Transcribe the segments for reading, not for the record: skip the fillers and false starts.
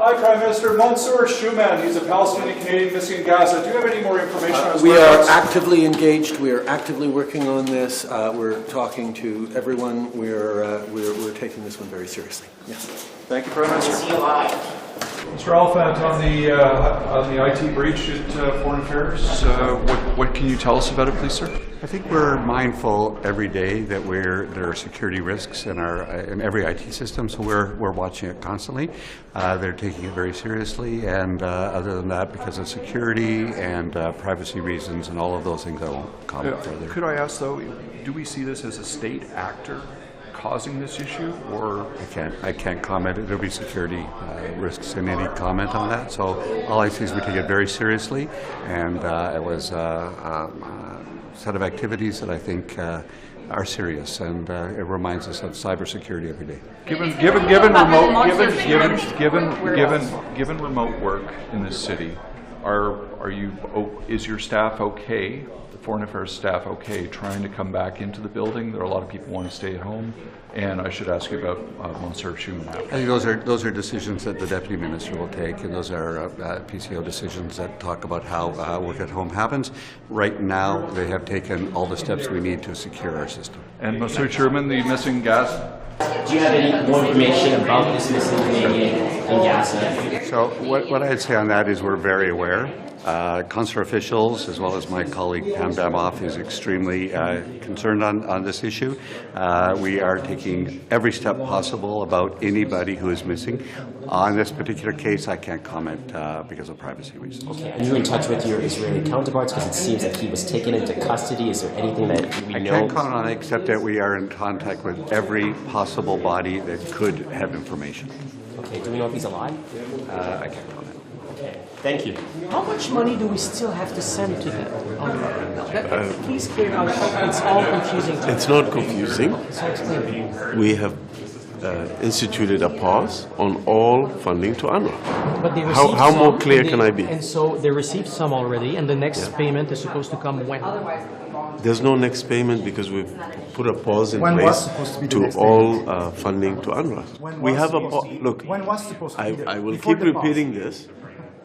Hi, Prime Minister. Mansour Shouman, he's a Palestinian-Canadian missing in Gaza. Do you have any more information on his We are whereabouts? actively engaged. We are actively working on this. We're talking to everyone. We're taking this one very seriously. Yes. Thank you, Prime Minister. Mr. Oliphant, on the IT breach at Foreign Affairs, what can you tell us about it, please, sir? I think we're mindful every day that there are security risks in every IT system, so we're watching it constantly. They're taking it very seriously, and other than that, because of security and privacy reasons and all of those things, I won't comment further. Could I ask, though, do we see this as a state actor causing this issue, or? I can't comment. There'll be security risks in any comment on that. So all I see is we take it very seriously, and it was a set of activities that I think are serious, and it reminds us of cybersecurity every day. Given remote work in this city, is your staff okay? Foreign Affairs staff okay trying to come back into the building? There are a lot of people who want to stay at home. And I should ask you about Mansour Shouman. I think those are decisions that the Deputy Minister will take, and those are PCO decisions that talk about how work at home happens. Right now, they have taken all the steps we need to secure our system. And Mansour Shouman, the missing Gaza? Do you have any more information about this missing Canadian in Gaza? So what I'd say on that is we're very aware. Consular officials, as well as my colleague Pam Damoff, is extremely concerned on this issue. We are taking every step possible about anybody who is missing. On this particular case, I can't comment because of privacy reasons. Okay. Are you in touch with your Israeli counterparts? Because it seems that he was taken into custody. Is there anything that we know? I can't comment on it, except that we are in contact with every possible body that could have information. Okay. Do we know if he's alive? I can't comment. Okay. Thank you. How much money do we still have to send to them? Please clear out. It's all confusing. It's not confusing. So explain. We have instituted a pause on all funding to UNRWA. But they How more clear can I be? And so they received some already, and the next payment is supposed to come when? There's no next payment because we've put a pause in place to all funding to UNRWA. We have a look. When was supposed to be I will keep repeating this.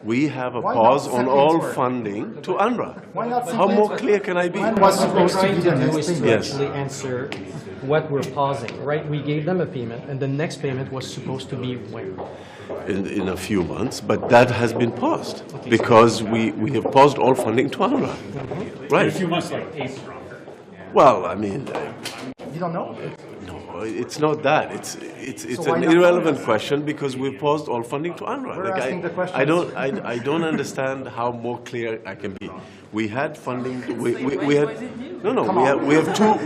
We have a pause on all funding to UNRWA. How more clear can I be? When was supposed to be the next Is to payment? actually answer what we're pausing, right? We gave them a payment, and the next payment was supposed to be when? In a few months, but that has been paused because we have paused all funding to UNRWA. Right. A few months, like April. Well, I mean, You don't know? no, it's not that. It's why an not? irrelevant question because we paused all funding to UNRWA. We're asking the question. I don't understand how more clear I can be. We had funding. We had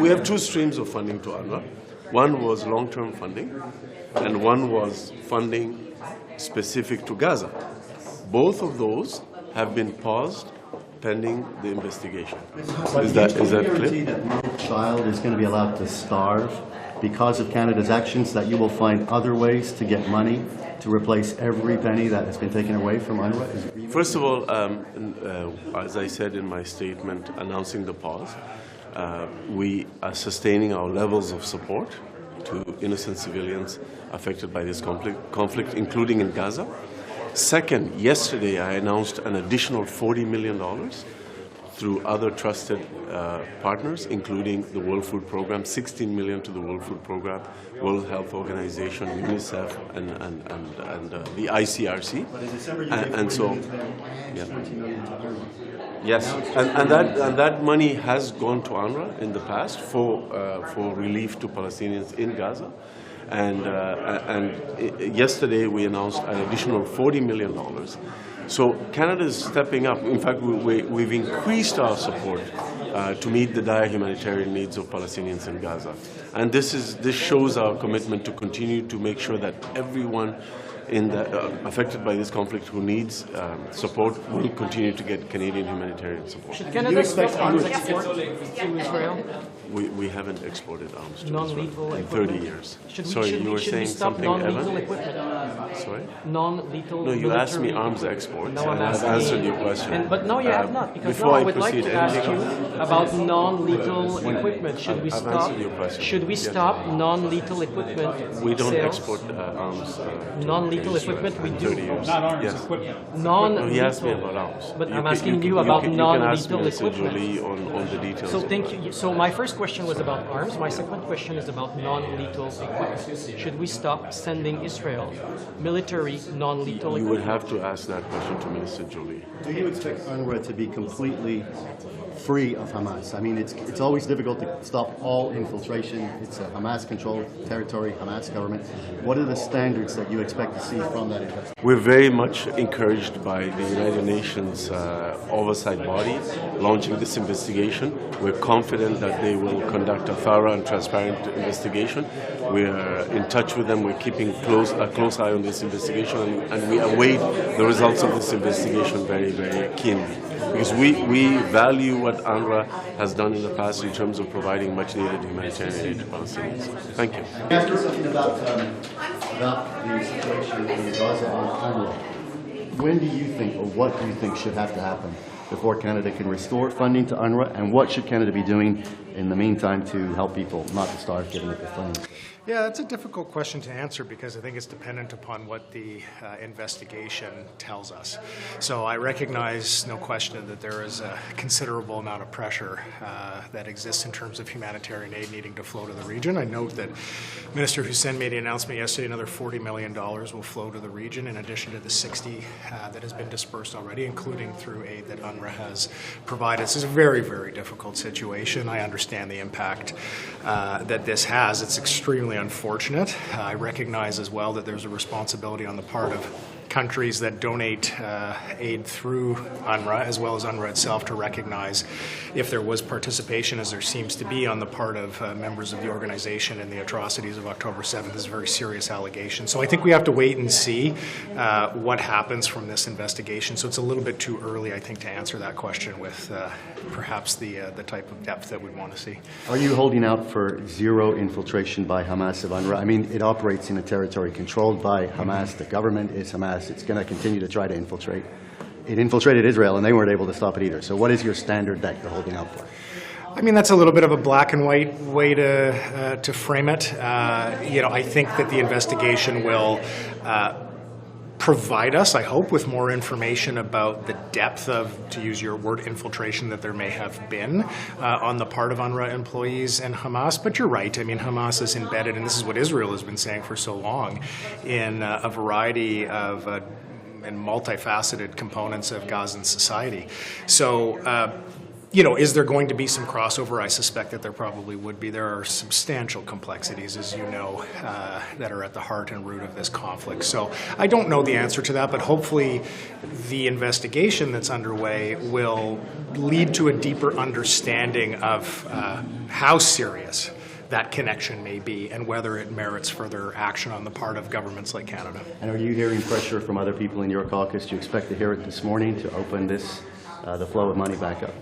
we have two streams of funding to UNRWA. One was long-term funding, and one was funding specific to Gaza. Both of those have been paused pending the investigation. Is that clear? That no child is going to be allowed to starve because of Canada's actions, that you will find other ways to get money to replace every penny that has been taken away from UNRWA? First of all, as I said in my statement announcing the pause, we are sustaining our levels of support to innocent civilians affected by this conflict, including in Gaza. Second, yesterday I announced an additional $40 million through other trusted partners, including the World Food Program, $16 million to the World Food Program, World Health Organization, UNICEF, and the ICRC. And so, yeah. Yes, and that money has gone to UNRWA in the past for relief to Palestinians in Gaza. And yesterday we announced an additional $40 million. So Canada is stepping up. In fact, we've increased our support to meet the dire humanitarian needs of Palestinians in Gaza. And this shows our commitment to continue to make sure that everyone affected by this conflict who needs support will continue to get Canadian humanitarian support. Should Canada stop arms export to Israel? We haven't exported arms to Non-lethal Israel in 30 years. Sorry, you were saying something, non-lethal Evan? equipment? Sorry? Non-lethal No, you asked me military arms exports, No, and I'm I've asking- answered your question. But no, you have not, because before now I I would like proceed, to ask anything you else? about non-lethal equipment. Should we I've stop? answered your question. Should we Yes. stop non-lethal equipment We don't sales? export arms. Non-lethal non-lethal Israel equipment, we and do. 30 years. Not arms, Yes. equipment. Non-lethal. No, he asked me about arms. But I'm can- asking can- you about can ask non-lethal Minister equipment. Joly on the details. So of thank that. you. So my first question was about arms. My second question is about non-lethal equipment. Should we stop sending Israel military non-lethal You would equipment? have to ask that question to Minister Joly. Do you expect UNRWA to be completely free of Hamas? I mean, it's always difficult to stop all infiltration. It's a Hamas-controlled territory, Hamas government. What are the standards that you expect to see from that investigation? We're very much encouraged by the United Nations oversight body launching this investigation. We're confident that they will conduct a thorough and transparent investigation. We're in touch with them. We're keeping a close eye on this investigation, and we await the results of this investigation very, very keenly. Because we value what UNRWA has done in the past in terms of providing much-needed humanitarian aid to Palestinians. Thank you. Ask you something about the situation in Gaza and UNRWA. When do you think, or what do you think should have to happen before Canada can restore funding to UNRWA, and what should Canada be doing in the meantime to help people not to starve, given that the funding? Yeah, that's a difficult question to answer because I think it's dependent upon what the investigation tells us. So I recognize, no question, that there is a considerable amount of pressure that exists in terms of humanitarian aid needing to flow to the region. I note that Minister Hussen made the announcement yesterday another $40 million will flow to the region in addition to the 60 that has been dispersed already, including through aid that UNRWA has provided. This is a very, very difficult situation. I understand the impact that this has. It's extremely unfortunate. I recognize as well that there's a responsibility on the part of countries that donate aid through UNRWA, as well as UNRWA itself, to recognize if there was participation, as there seems to be on the part of members of the organization in the atrocities of October 7th. This is a very serious allegation. So I think we have to wait and see what happens from this investigation. So it's a little bit too early, I think, to answer that question with perhaps the type of depth that we'd want to see. Are you holding out for zero infiltration by Hamas of UNRWA? I mean, it operates in a territory controlled by Hamas. The government is Hamas. It's going to continue to try to infiltrate. It infiltrated Israel, and they weren't able to stop it either. So what is your standard that you're holding out for? I mean, that's a little bit of a black and white way to frame it. I think that the investigation will provide us, I hope, with more information about the depth of, to use your word, infiltration that there may have been on the part of UNRWA employees and Hamas. But you're right. I mean, Hamas is embedded, and this is what Israel has been saying for so long, in a variety of and multifaceted components of Gazan society. So, is there going to be some crossover? I suspect that there probably would be. There are substantial complexities, as you know, that are at the heart and root of this conflict. So I don't know the answer to that, but hopefully the investigation that's underway will lead to a deeper understanding of how serious that connection may be and whether it merits further action on the part of governments like Canada. And are you hearing pressure from other people in your caucus? Do you expect to hear it this morning to open this, the flow of money back up?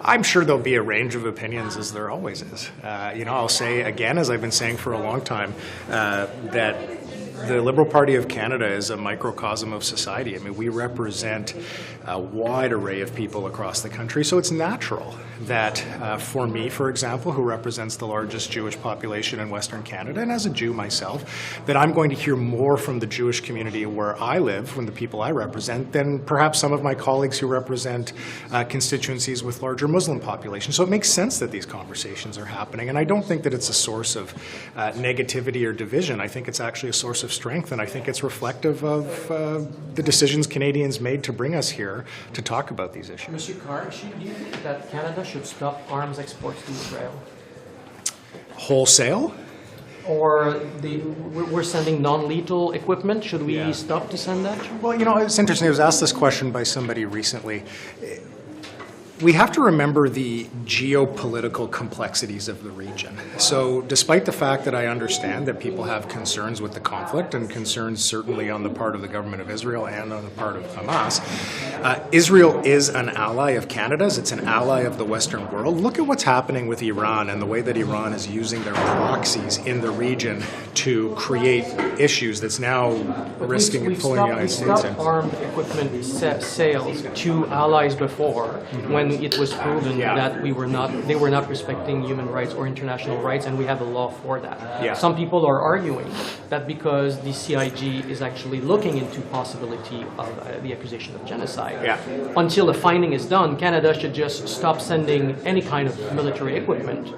I'm sure there'll be a range of opinions, as there always is. I'll say again, as I've been saying for a long time, that the Liberal Party of Canada is a microcosm of society. I mean, we represent a wide array of people across the country, so it's natural that for me, for example, who represents the largest Jewish population in Western Canada, and as a Jew myself, that I'm going to hear more from the Jewish community where I live, from the people I represent, than perhaps some of my colleagues who represent constituencies with larger Muslim populations. So it makes sense that these conversations are happening, and I don't think that it's a source of negativity or division. I think it's actually a source of strength, and I think it's reflective of the decisions Canadians made to bring us here to talk about these issues. Monsieur Carr, do you think that Canada should stop arms exports to Israel? Wholesale? Or we're sending non-lethal equipment. Should we stop to send that? Well, it's interesting. I was asked this question by somebody recently. We have to remember the geopolitical complexities of the region. So despite the fact that I understand that people have concerns with the conflict and concerns certainly on the part of the government of Israel and on the part of Hamas, Israel is an ally of Canada's. It's an ally of the Western world. Look at what's happening with Iran and the way that Iran is using their proxies in the region to create issues that's now risking and pulling the United States in. We stopped armed equipment sales to allies before when when it was proven that they were not respecting human rights or international rights, and we have a law for that. Yeah. Some people are arguing that because the CIG is actually looking into possibility of the accusation of genocide, until the finding is done, Canada should just stop sending any kind of military equipment.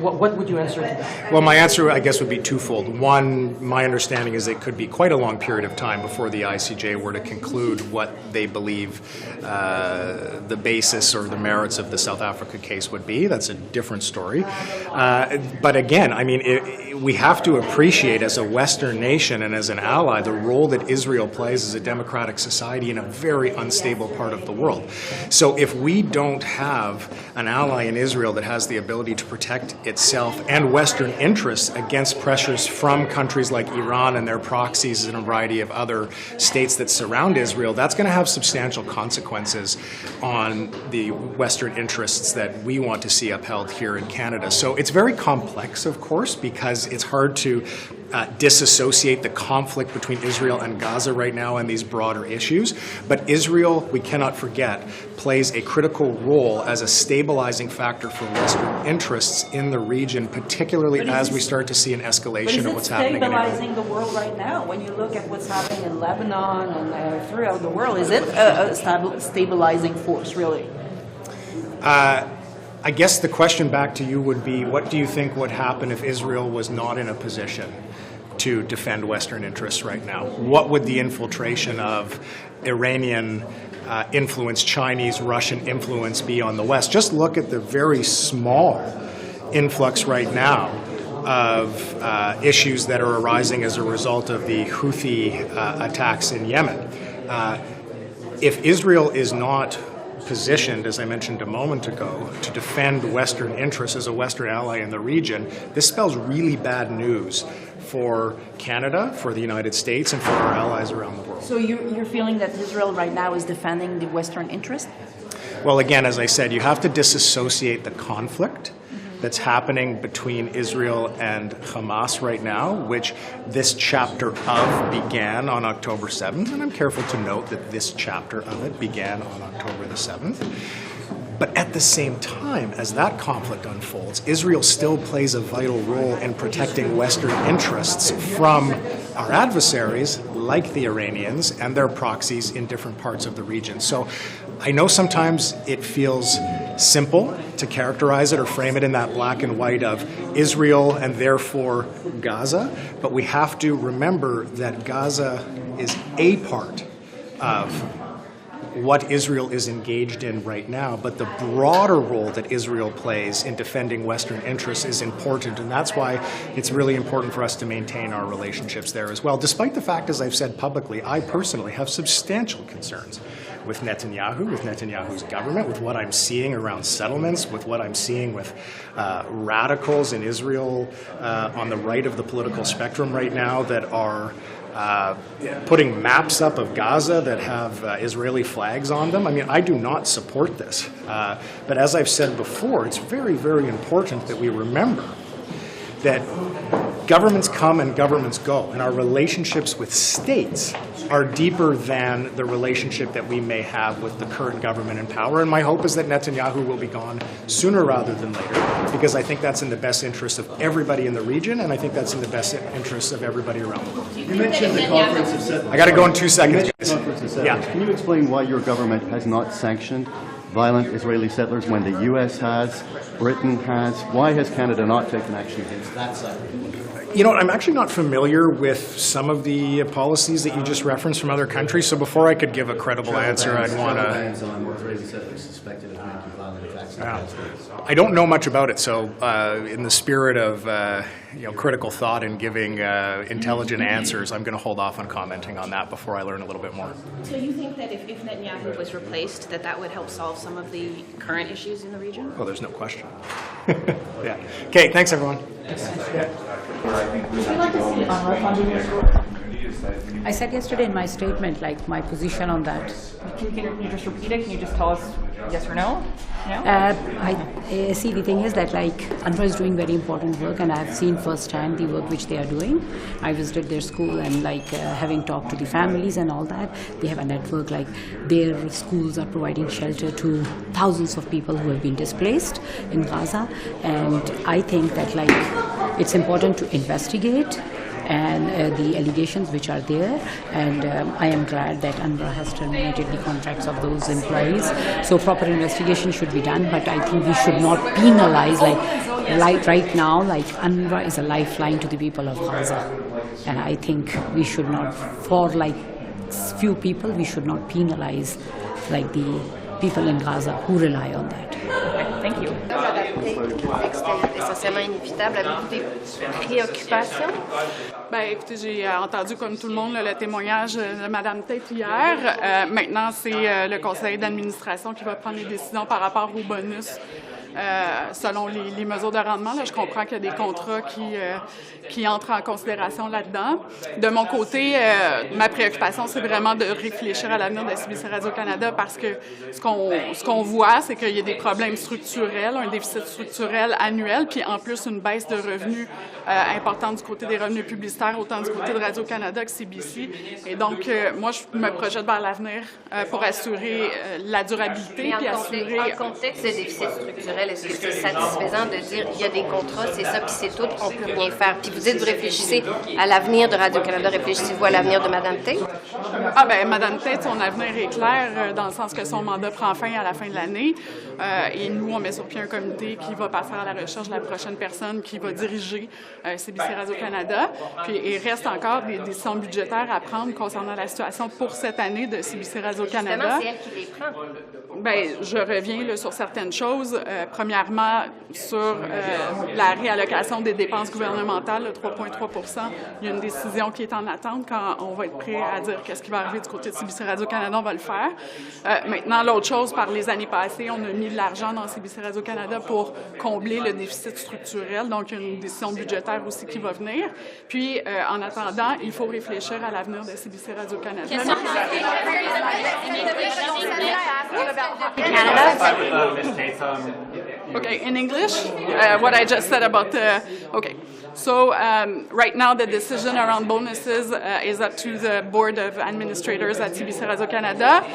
What would you answer to that? Well, my answer, I guess, would be twofold. One, my understanding is it could be quite a long period of time before the ICJ were to conclude what they believe the basis or the merits of the South Africa case would be. That's a different story. But again, I mean, we have to appreciate as a Western nation and as an ally the role that Israel plays as a democratic society in a very unstable part of the world. So if we don't have an ally in Israel that has the ability to protect itself and Western interests against pressures from countries like Iran and their proxies and a variety of other states that surround Israel, that's going to have substantial consequences on the Western interests that we want to see upheld here in Canada. So it's very complex, of course, because it's hard to disassociate the conflict between Israel and Gaza right now and these broader issues. But Israel, we cannot forget, plays a critical role as a stabilizing factor for Western interests in the region, particularly as we start to see an escalation of what's happening in Iran. Is it stabilizing the world right now? When you look at what's happening in Lebanon and throughout the world, is it a stabilizing force, really? I guess the question back to you would be, what do you think would happen if Israel was not in a position to defend Western interests right now? What would the infiltration of Iranian influence, Chinese, Russian influence be on the West? Just look at the very small influx right now of issues that are arising as a result of the Houthi attacks in Yemen. If Israel is not positioned, as I mentioned a moment ago, to defend Western interests as a Western ally in the region, this spells really bad news for Canada, for the United States, and for our allies around the world. So you're feeling that Israel right now is defending the Western interest? Well, again, as I said, you have to disassociate the conflict that's happening between Israel and Hamas right now, which this chapter of began on October 7th. And I'm careful to note that this chapter of it began on October the 7th. But at the same time, as that conflict unfolds, Israel still plays a vital role in protecting Western interests from our adversaries, like the Iranians and their proxies in different parts of the region. So I know sometimes it feels simple to characterize it or frame it in that black and white of Israel and therefore Gaza, but we have to remember that Gaza is a part of what Israel is engaged in right now, but the broader role that Israel plays in defending Western interests is important, and that's why it's really important for us to maintain our relationships there as well. Despite the fact, as I've said publicly, I personally have substantial concerns with Netanyahu, with Netanyahu's government, with what I'm seeing around settlements, with what I'm seeing with radicals in Israel on the right of the political spectrum right now that are putting maps up of Gaza that have Israeli flags on them. I mean, I do not support this. But as I've said before, it's very, very important that we remember that governments come and governments go, and our relationships with states are deeper than the relationship that we may have with the current government in power. And my hope is that Netanyahu will be gone sooner rather than later, because I think that's in the best interest of everybody in the region, and I think that's in the best interest of everybody around the world. You mentioned the conference of settlers. I got to go in 2 seconds. Yeah. Can you explain why your government has not sanctioned violent Israeli settlers when the U.S. has, Britain has? Why has Canada not taken action against that side? You know, I'm actually not familiar with some of the policies that you just referenced from other countries, so before I could give a credible answer, I'd want to... I don't know much about it, so in the spirit of critical thought and giving intelligent answers, I'm going to hold off on commenting on that before I learn a little bit more. So you think that if Netanyahu was replaced, that would help solve some of the current issues in the region? Well, there's no question. Yeah. Okay, thanks, everyone. Would you like to see UNRWA funding restored? I said yesterday in my statement, like, my position on that. Can you just repeat it? Can you just tell us yes or no? No? See, the thing is that, like, UNRWA is doing very important work, and I've seen firsthand the work which they are doing. I visited their school, and, like, having talked to the families and all that, they have a network, like, their schools are providing shelter to thousands of people who have been displaced in Gaza. And I think that, like, it's important to investigate and the allegations which are there, and I am glad that UNRWA has terminated the contracts of those employees. So proper investigation should be done, but I think we should not penalize, like right now, like UNRWA is a lifeline to the people of Gaza, and I think we should not, for like few people, we should not penalize like the people in Gaza who rely on that. Thank you. Essentiellement inévitable. Avez-vous des préoccupations? Ben, écoutez, j'ai entendu comme tout le monde le témoignage de Mme Tait hier. Maintenant, c'est le conseil d'administration qui va prendre les décisions par rapport au bonus. Selon les mesures de rendement, là, je comprends qu'il y a des contrats qui entrent en considération là-dedans. De mon côté, ma préoccupation, c'est vraiment de réfléchir à l'avenir de CBC Radio-Canada parce que ce qu'on voit, c'est qu'il y a des problèmes structurels, un déficit structurel annuel, puis en plus une baisse de revenus importante du côté des revenus publicitaires, autant du côté de Radio-Canada que CBC. Et donc, moi, je me projette vers l'avenir pour assurer la durabilité. Mais en contexte de déficit structurel, est-ce que c'est satisfaisant de dire il y a des contrats, c'est ça, puis c'est tout, on peut rien faire? Puis vous dites, vous réfléchissez à l'avenir de Radio-Canada, réfléchissez-vous à l'avenir de Mme Tait? Ah ben, Mme Tait, son avenir est clair dans le sens que son mandat prend fin à la fin de l'année. Et nous, on met sur pied un comité qui va passer à la recherche de la prochaine personne qui va diriger CBC Radio-Canada. Puis il reste encore des décisions budgétaires à prendre concernant la situation pour cette année de CBC Radio-Canada. Justement, c'est elle qui les prend. Bien, je reviens là, sur certaines choses. Premièrement, sur la réallocation des dépenses gouvernementales, 3,3 %. Il y a une décision qui est en attente. Quand on va être prêt à dire qu'est-ce qui va arriver du côté de CBC Radio-Canada, on va le faire. Maintenant, l'autre chose, par les années passées, on a mis de l'argent dans CBC Radio-Canada pour combler le déficit structurel. Donc, il y a une décision budgétaire aussi qui va venir. Puis, en attendant, il faut réfléchir à l'avenir de CBC Radio-Canada. Okay, in English, what I just said about okay. So right now the decision around bonuses is up to the board of administrators at CBC Radio-Canada.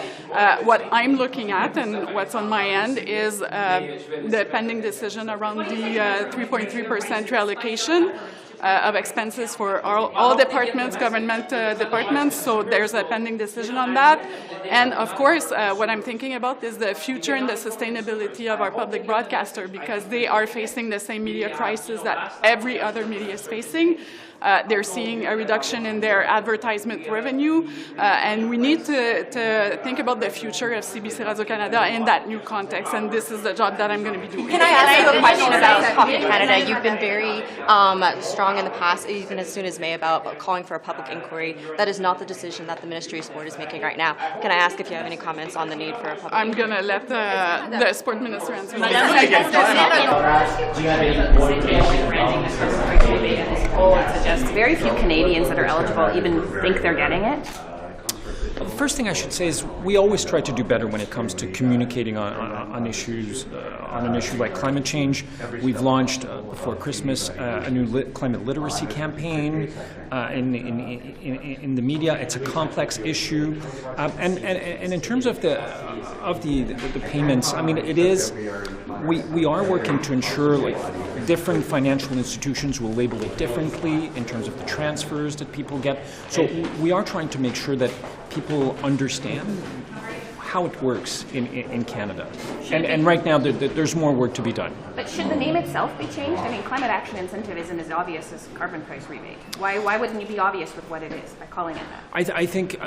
What I'm looking at and what's on my end is the pending decision around the 3.3% reallocation of expenses for all departments, government departments, so there's a pending decision on that. And of course, what I'm thinking about is the future and the sustainability of our public broadcaster because they are facing the same media crisis that every other media is facing. They're seeing a reduction in their advertisement revenue, and we need to think about the future of CBC Radio-Canada in that new context, and this is the job that I'm going to be doing. Can I ask you a question about Public Canada? You've been very strong in the past, even as soon as May, about calling for a public inquiry. That is not the decision that the Ministry of Sport is making right now. Can I ask if you have any comments on the need for a public I'm going to let the Sport Minister answer. Do you have any more information? Very few Canadians that are eligible even think they're getting it. The first thing I should say is we always try to do better when it comes to communicating on issues, on an issue like climate change. We've launched before Christmas a new climate literacy campaign in the media. It's a complex issue, and in terms of the payments, I mean, it is. We are working to ensure like different financial institutions will label it differently in terms of the transfers that people get. So we are trying to make sure that people understand how it works in Canada. And right now there's more work to be done. But should the name itself be changed? I mean, climate action incentive isn't as obvious as carbon price rebate. Why wouldn't you be obvious with what it is by calling it that? I think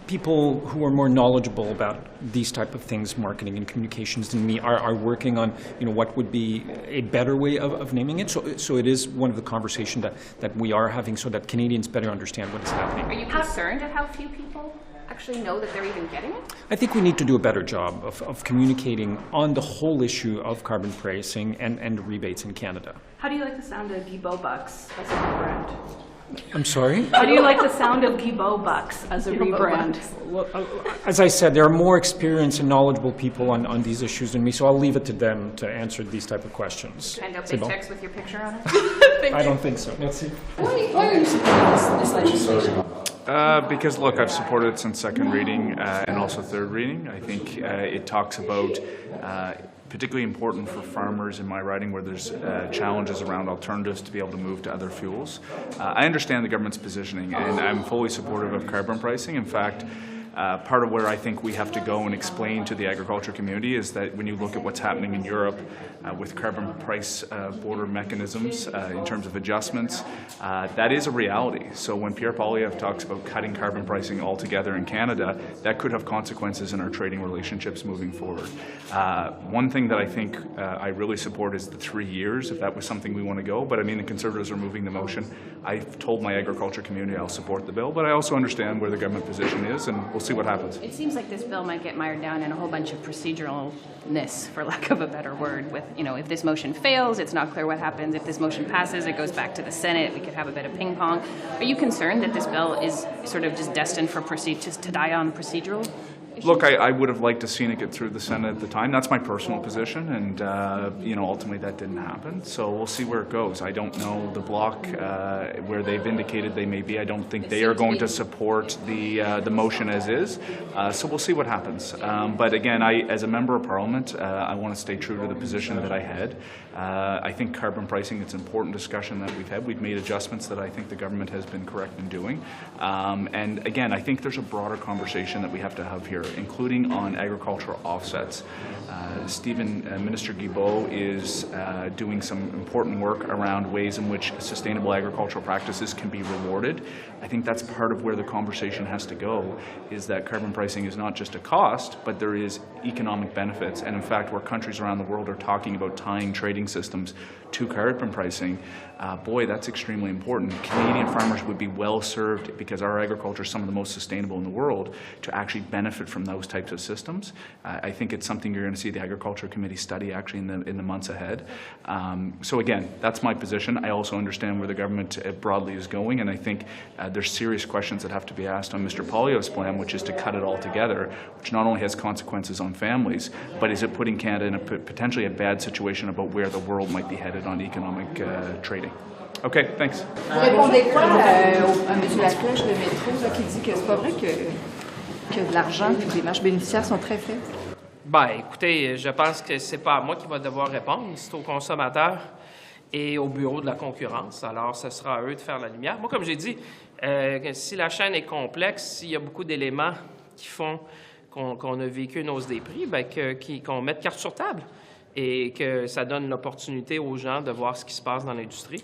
people who are more knowledgeable about these type of things, marketing and communications than me, are working on what would be a better way of naming it. So it is one of the conversations that we are having so that Canadians better understand what is happening. Are you concerned at how few people actually know that they're even getting it? I think we need to do a better job of communicating on the whole issue of carbon pricing and rebates in Canada. How do you like the sound of Debo Bucks as a brand? I'm sorry? How do you like the sound of Guibault bucks as a rebrand? Well, as I said, there are more experienced and knowledgeable people on these issues than me, so I'll leave it to them to answer these type of questions. Hand out C'est big bon? checks with your picture on it? I don't think so. Merci. Why are you supporting this legislation? Because, look, I've supported it since second reading and also third reading. I think it talks about particularly important for farmers in my riding where there's challenges around alternatives to be able to move to other fuels. I understand the government's positioning, and I'm fully supportive of carbon pricing. In fact, part of where I think we have to go and explain to the agriculture community is that when you look at what's happening in Europe with carbon price border mechanisms in terms of adjustments, that is a reality. So when Pierre Poilievre talks about cutting carbon pricing altogether in Canada, that could have consequences in our trading relationships moving forward. One thing that I think I really support is the 3 years, if that was something we want to go. But I mean, the Conservatives are moving the motion. I've told my agriculture community I'll support the bill, but I also understand where the government position is, and we'll see what happens. It seems like this bill might get mired down in a whole bunch of proceduralness, for lack of a better word, with, you know, if this motion fails, it's not clear what happens. If this motion passes, it goes back to the Senate. We could have a bit of ping pong. Are you concerned that this bill is sort of just destined for just to die on procedural? Look, I would have liked to seen it get through the Senate at the time. That's my personal position, and you know, ultimately that didn't happen. So we'll see where it goes. I don't know the bloc where they've indicated they may be. I don't think they are going to support the motion as is. So we'll see what happens. But again, as a member of Parliament, I want to stay true to the position that I had. I think carbon pricing, it's an important discussion that we've had. We've made adjustments that I think the government has been correct in doing. And again, I think there's a broader conversation that we have to have here, including on agricultural offsets. Minister Guibault is doing some important work around ways in which sustainable agricultural practices can be rewarded. I think that's part of where the conversation has to go, is that carbon pricing is not just a cost, but there is economic benefits. And in fact, where countries around the world are talking about tying trading systems to carbon pricing, boy, that's extremely important. Canadian farmers would be well served, because our agriculture is some of the most sustainable in the world, to actually benefit from those types of systems. I think it's something you're going to see the Agriculture Committee study actually in the months ahead. So again, that's my position. I also understand where the government broadly is going, and I think there's serious questions that have to be asked on Mr. Poilievre's plan, which is to cut it all together, which not only has consequences on families, but is it putting Canada in a potentially a bad situation about where the world might be headed on economic trading. Okay, thanks. Vous répondez quoi à M. Laflèche de métro là, qui dit que c'est pas vrai que l'argent et les marges bénéficiaires sont très faibles? Ben, écoutez, je pense que c'est pas à moi qui va devoir répondre, c'est aux consommateurs et au bureau de la concurrence. Alors, ce sera à eux de faire la lumière. Moi, comme j'ai dit, si la chaîne est complexe, s'il y a beaucoup d'éléments qui font qu'on a vécu une hausse des prix, ben, qu'on mette carte sur table et que ça donne l'opportunité aux gens de voir ce qui se passe dans l'industrie.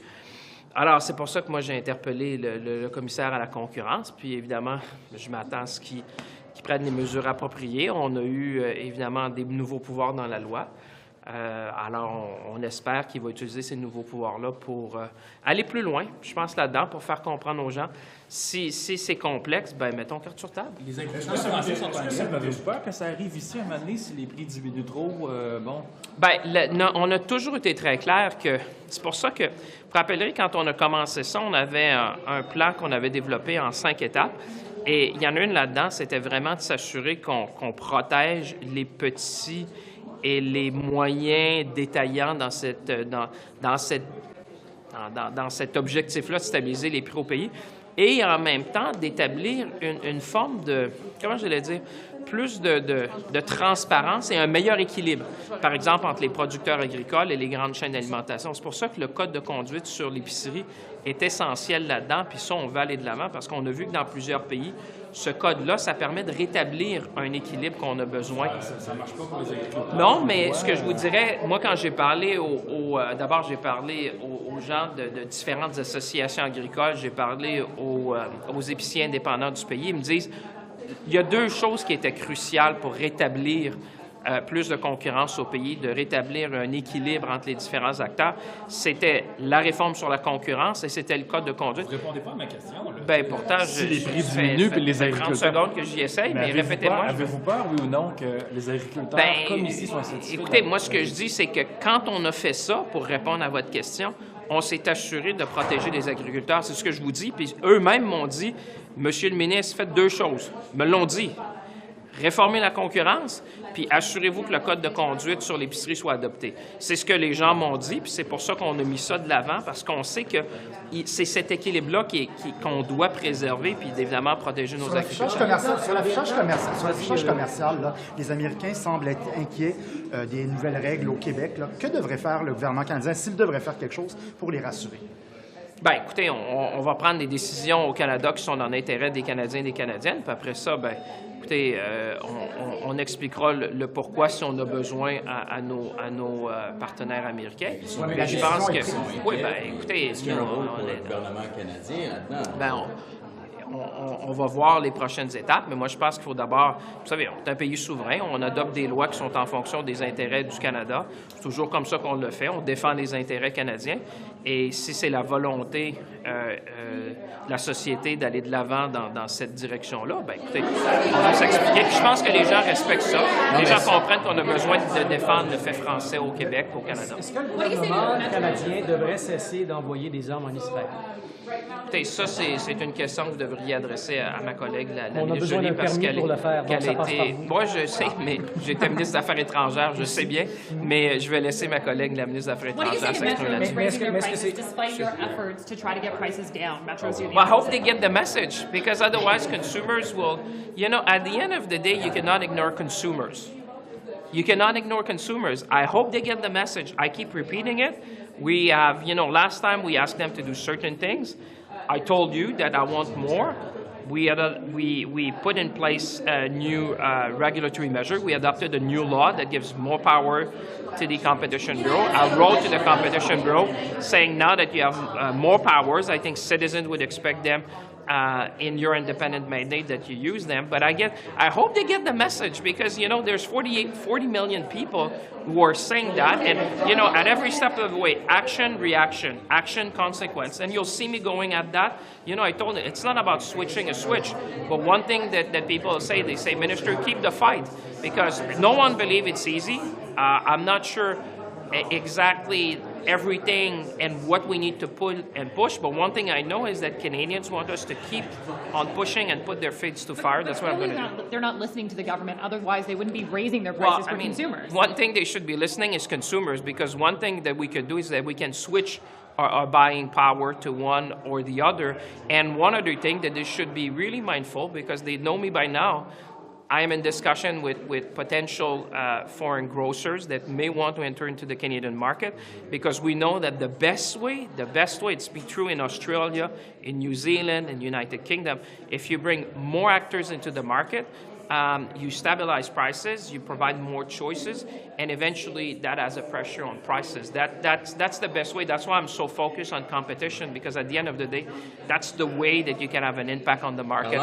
Alors, c'est pour ça que moi, j'ai interpellé le commissaire à la concurrence. Puis, évidemment, je m'attends à ce qu'il prenne les mesures appropriées. On a eu, évidemment, des nouveaux pouvoirs dans la loi. Alors, on espère qu'il va utiliser ces nouveaux pouvoirs-là pour aller plus loin, je pense, là-dedans, pour faire comprendre aux gens. Si c'est complexe, ben mettons carte sur table. Les agriculteurs français sont avez-vous peur que ça arrive ici à un moment donné si les prix diminuent trop? Bon? Bien, on a toujours été très clair que c'est pour ça que, vous vous rappellerez, quand on a commencé ça, on avait un plan qu'on avait développé en 5 étapes. Et il y en a une là-dedans, c'était vraiment de s'assurer qu'on protège les petits et les moyens détaillants dans cet objectif-là de stabiliser les prix au pays, et en même temps d'établir une forme de, comment je vais dire, plus de transparence et un meilleur équilibre, par exemple, entre les producteurs agricoles et les grandes chaînes d'alimentation. C'est pour ça que le code de conduite sur l'épicerie est essentiel là-dedans, puis ça, on va aller de l'avant, parce qu'on a vu que dans plusieurs pays, ce code-là, ça permet de rétablir un équilibre qu'on a besoin. Ça ne marche pas pour les agriculteurs. Non, mais ce que je vous dirais, moi, quand j'ai parlé d'abord, j'ai parlé aux gens de différentes associations agricoles, j'ai parlé aux épiciers indépendants du pays, ils me disent, il y a 2 choses qui étaient cruciales pour rétablir plus de concurrence au pays, de rétablir un équilibre entre les différents acteurs. C'était la réforme sur la concurrence et c'était le code de conduite. Vous ne répondez pas à ma question. Bien, pourtant, si les prix diminuent puis les agriculteurs... 30 secondes que j'y essaye, mais répétez-moi. Avez-vous peur, oui ou non, que les agriculteurs, comme ici, soient satisfaits? Écoutez, moi, ce que je dis, c'est que quand on a fait ça, pour répondre à votre question, on s'est assuré de protéger les agriculteurs. C'est ce que je vous dis. Puis eux-mêmes m'ont dit, Monsieur le ministre, faites 2 choses. Ils me l'ont dit. Réformer la concurrence, puis assurez-vous que le code de conduite sur l'épicerie soit adopté. C'est ce que les gens m'ont dit, puis c'est pour ça qu'on a mis ça de l'avant, parce qu'on sait que c'est cet équilibre-là qu'on doit préserver, puis évidemment protéger nos agriculteurs. Sur l'affichage commercial, là, les Américains semblent être inquiets des nouvelles règles au Québec. Là. Que devrait faire le gouvernement canadien s'il devrait faire quelque chose pour les rassurer? Bien, écoutez, on va prendre des décisions au Canada qui sont dans l'intérêt des Canadiens et des Canadiennes, puis après ça, bien, écoutez, on expliquera le pourquoi si on a besoin à nos partenaires américains. Mais je pense que... Oui, bien, écoutez... Est-ce qu'il y a un rôle pour le gouvernement canadien là-dedans? Ben, on va voir les prochaines étapes, mais moi, je pense qu'il faut d'abord... Vous savez, on est un pays souverain, on adopte des lois qui sont en fonction des intérêts du Canada. C'est toujours comme ça qu'on le fait, on défend les intérêts canadiens. Et si c'est la volonté de la société d'aller de l'avant dans cette direction-là, bien, écoutez, on va s'expliquer. Puis je pense que les gens respectent ça. Les gens comprennent qu'on a besoin de défendre le fait français au Québec, au Canada. Est-ce que le gouvernement canadien devrait cesser d'envoyer des armes en Israël? Écoutez, ça, c'est une question que vous devriez adresser à ma collègue, la On a ministre besoin Joly, d'un parce permis pour le faire, donc ça passe par vous. Moi, je sais, mais j'étais ministre des Affaires étrangères, je sais bien, mais je vais laisser ma collègue, la ministre des Affaires What do you étrangères, say to s'exprimer Metro là-dessus. raising their prices despite your efforts to try to get prices down? Metro's union. Well, I hope they get the message, because otherwise consumers will, at the end of the day, you cannot ignore consumers. You cannot ignore consumers. I hope they get the message. I keep repeating it. We have, last time we asked them to do certain things. I told you that I want more. We put in place a new regulatory measure. We adopted a new law that gives more power to the Competition Bureau. I wrote to the Competition Bureau saying now that you have more powers, I think citizens would expect them in your independent mandate that you use them. But I hope they get the message because, there's 40 million people who are saying that. And, at every step of the way, action, reaction, action, consequence. And you'll see me going at that. I told them, it's not about switching a switch. But one thing that people say, they say, Minister, keep the fight. Because no one believes it's easy. I'm not sure exactly everything and what we need to pull and push, but one thing I know is that Canadians want us to keep on pushing and put their feet to fire. That's what I'm going to do. They're not listening to the government, otherwise they wouldn't be raising their prices for consumers. One thing they should be listening is consumers, because one thing that we could do is that we can switch our buying power to one or the other. And one other thing that they should be really mindful, because they know me by now, I am in discussion with potential foreign grocers that may want to enter into the Canadian market, because we know that the best way, it's be true in Australia, in New Zealand, in United Kingdom, if you bring more actors into the market, you stabilize prices, you provide more choices, and eventually that has a pressure on prices. That's the best way. That's why I'm so focused on competition, because at the end of the day, that's the way that you can have an impact on the market.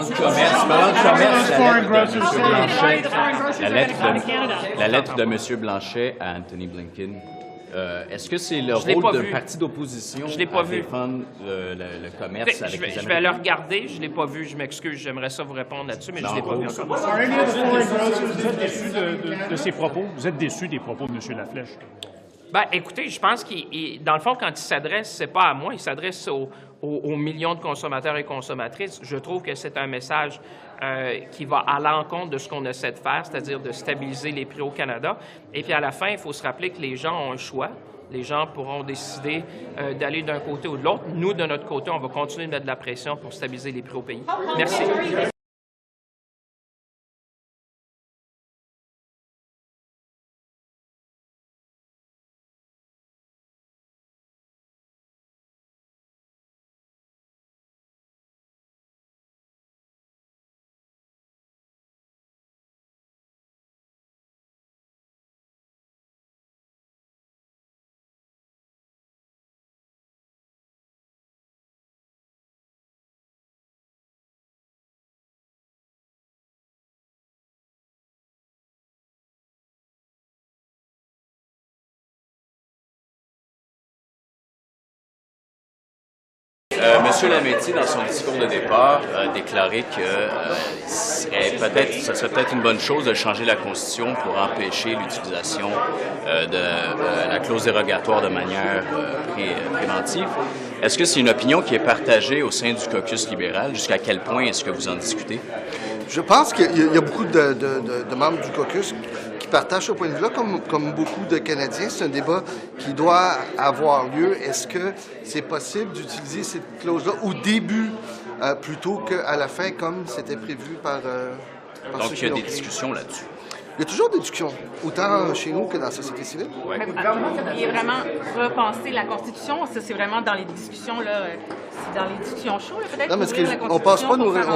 La lettre de M. Blanchet à Anthony Blinken, est-ce que c'est le rôle d'un parti d'opposition à défendre le commerce avec les Américains? Je vais le regarder, je ne l'ai pas vu, je m'excuse, j'aimerais ça vous répondre là-dessus, mais je ne l'ai pas vu encore. Vous êtes déçu de ses propos? Vous êtes déçu des propos de M. Laflèche? Ben, écoutez, je pense dans le fond, quand il s'adresse, c'est pas à moi, il s'adresse aux millions de consommateurs et consommatrices. Je trouve que c'est un message qui va à l'encontre de ce qu'on essaie de faire, c'est-à-dire de stabiliser les prix au Canada. Et puis à la fin, il faut se rappeler que les gens ont un choix. Les gens pourront décider d'aller d'un côté ou de l'autre. Nous, de notre côté, on va continuer de mettre de la pression pour stabiliser les prix au pays. Merci. M. Lametti, dans son discours de départ, a déclaré que ce serait peut-être une bonne chose de changer la Constitution pour empêcher l'utilisation de la clause dérogatoire de manière préventive. Est-ce que c'est une opinion qui est partagée au sein du caucus libéral? Jusqu'à quel point est-ce que vous en discutez? Je pense qu'il y a beaucoup de membres du caucus qui partagent ce point de vue-là, comme beaucoup de Canadiens. C'est un débat qui doit avoir lieu. Est-ce que c'est possible d'utiliser cette clause-là au début plutôt qu'à la fin, comme c'était prévu par Donc, il y a des discussions là-dessus. Il y a toujours des discussions, autant chez nous que dans la société civile. Ouais. Mais le gouvernement devrait vraiment repenser la Constitution. Ça, c'est vraiment dans les discussions, là. C'est dans les discussions chaudes, peut-être? Non, mais on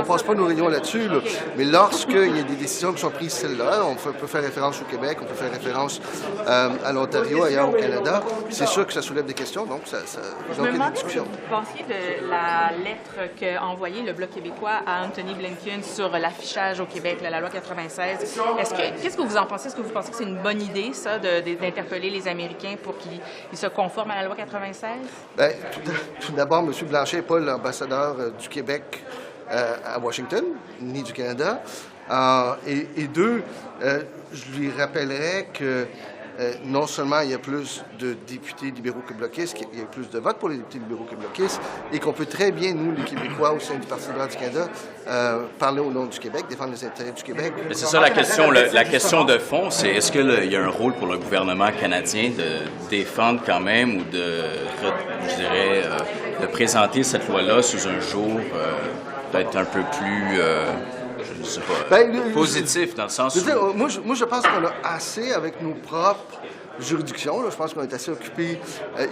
passe pas nos réunions là-dessus. Là. Mais lorsqu'il y a des décisions qui sont prises, celles-là, on peut faire référence au Québec, on peut faire référence à l'Ontario, ailleurs au Canada. C'est sûr que ça soulève des questions, donc je me demandais ce que vous pensiez de la lettre qu'a envoyée le Bloc québécois à Anthony Blinken sur l'affichage au Québec, la loi 96. Qu'est-ce que vous en pensez? Est-ce que vous pensez que c'est une bonne idée, ça, d'interpeller les Américains pour qu'ils se conforment à la loi 96? Bien, tout d'abord, M. Blanchet n'est pas l'ambassadeur du Québec à Washington, ni du Canada. Et deux, je lui rappellerai que non seulement il y a plus de députés libéraux que bloquistes, il y a plus de votes pour les députés libéraux que bloquistes, et qu'on peut très bien, nous, les Québécois, au sein du Parti libéral du Canada, parler au nom du Québec, défendre les intérêts du Québec. Mais c'est ça la question. La question de fond, c'est est-ce qu'il y a un rôle pour le gouvernement canadien de défendre quand même ou de présenter cette loi-là sous un jour peut-être un peu plus... je ne sais pas, positif dans le sens où... Moi, je pense qu'on a assez avec nos propres juridictions. Là. Je pense qu'on est assez occupé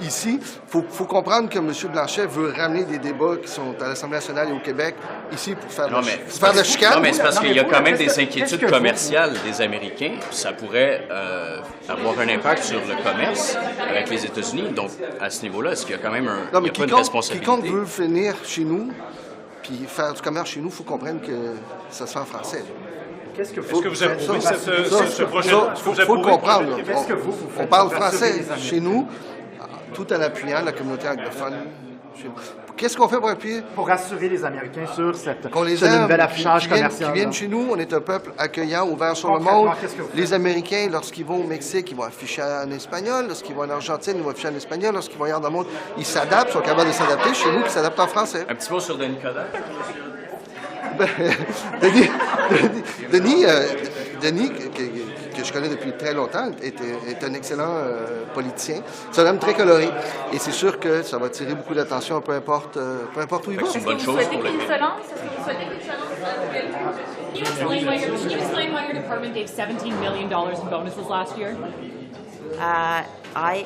ici. Il faut comprendre que M. Blanchet veut ramener des débats qui sont à l'Assemblée nationale et au Québec ici pour faire de la chicane. Non, mais c'est parce qu'il y a quand même des inquiétudes commerciales des Américains. Ça pourrait avoir un impact sur le commerce avec les États-Unis. Donc, à ce niveau-là, est-ce qu'il y a quand même pas une responsabilité? Quiconque veut venir chez nous puis faire du commerce chez nous, il faut comprendre que ça se fait en français. Est-ce que vous approuvez ce projet? Il faut le comprendre. On parle français chez nous, tout en appuyant la communauté anglophone. Qu'est-ce qu'on fait pour appuyer? Pour rassurer les Américains sur ce nouvel affichage commercial. Qui viennent chez nous, on est un peuple accueillant, ouvert sur le monde. Les Américains, lorsqu'ils vont au Mexique, ils vont afficher en espagnol. Lorsqu'ils vont en Argentine, ils vont afficher en espagnol. Lorsqu'ils vont ailleurs dans le monde, ils s'adaptent, sont capables de s'adapter. Chez nous, qui s'adaptent en français. Un petit mot sur Denis Coderre. Denis, que je connais depuis très longtemps, est un excellent politicien. C'est un homme très coloré. Et c'est sûr que ça va attirer beaucoup d'attention, peu importe où il va. C'est une bonne chose pour le... Est-ce que vous souhaitez qu'il se lance? Can you explain why your department gave $17 million in bonuses last year?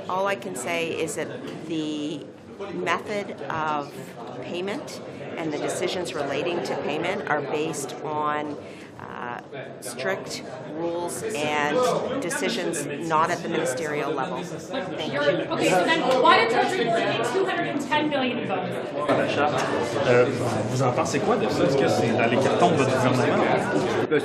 All I can say is that the method of payment and the decisions relating to payment are based on strict rules and decisions not at the ministerial level. Thank you. Okay, so then why did Treasury Board pay $210 million in bonuses? Vous en pensez quoi de ça? Est-ce que c'est dans les cartons de votre gouvernement?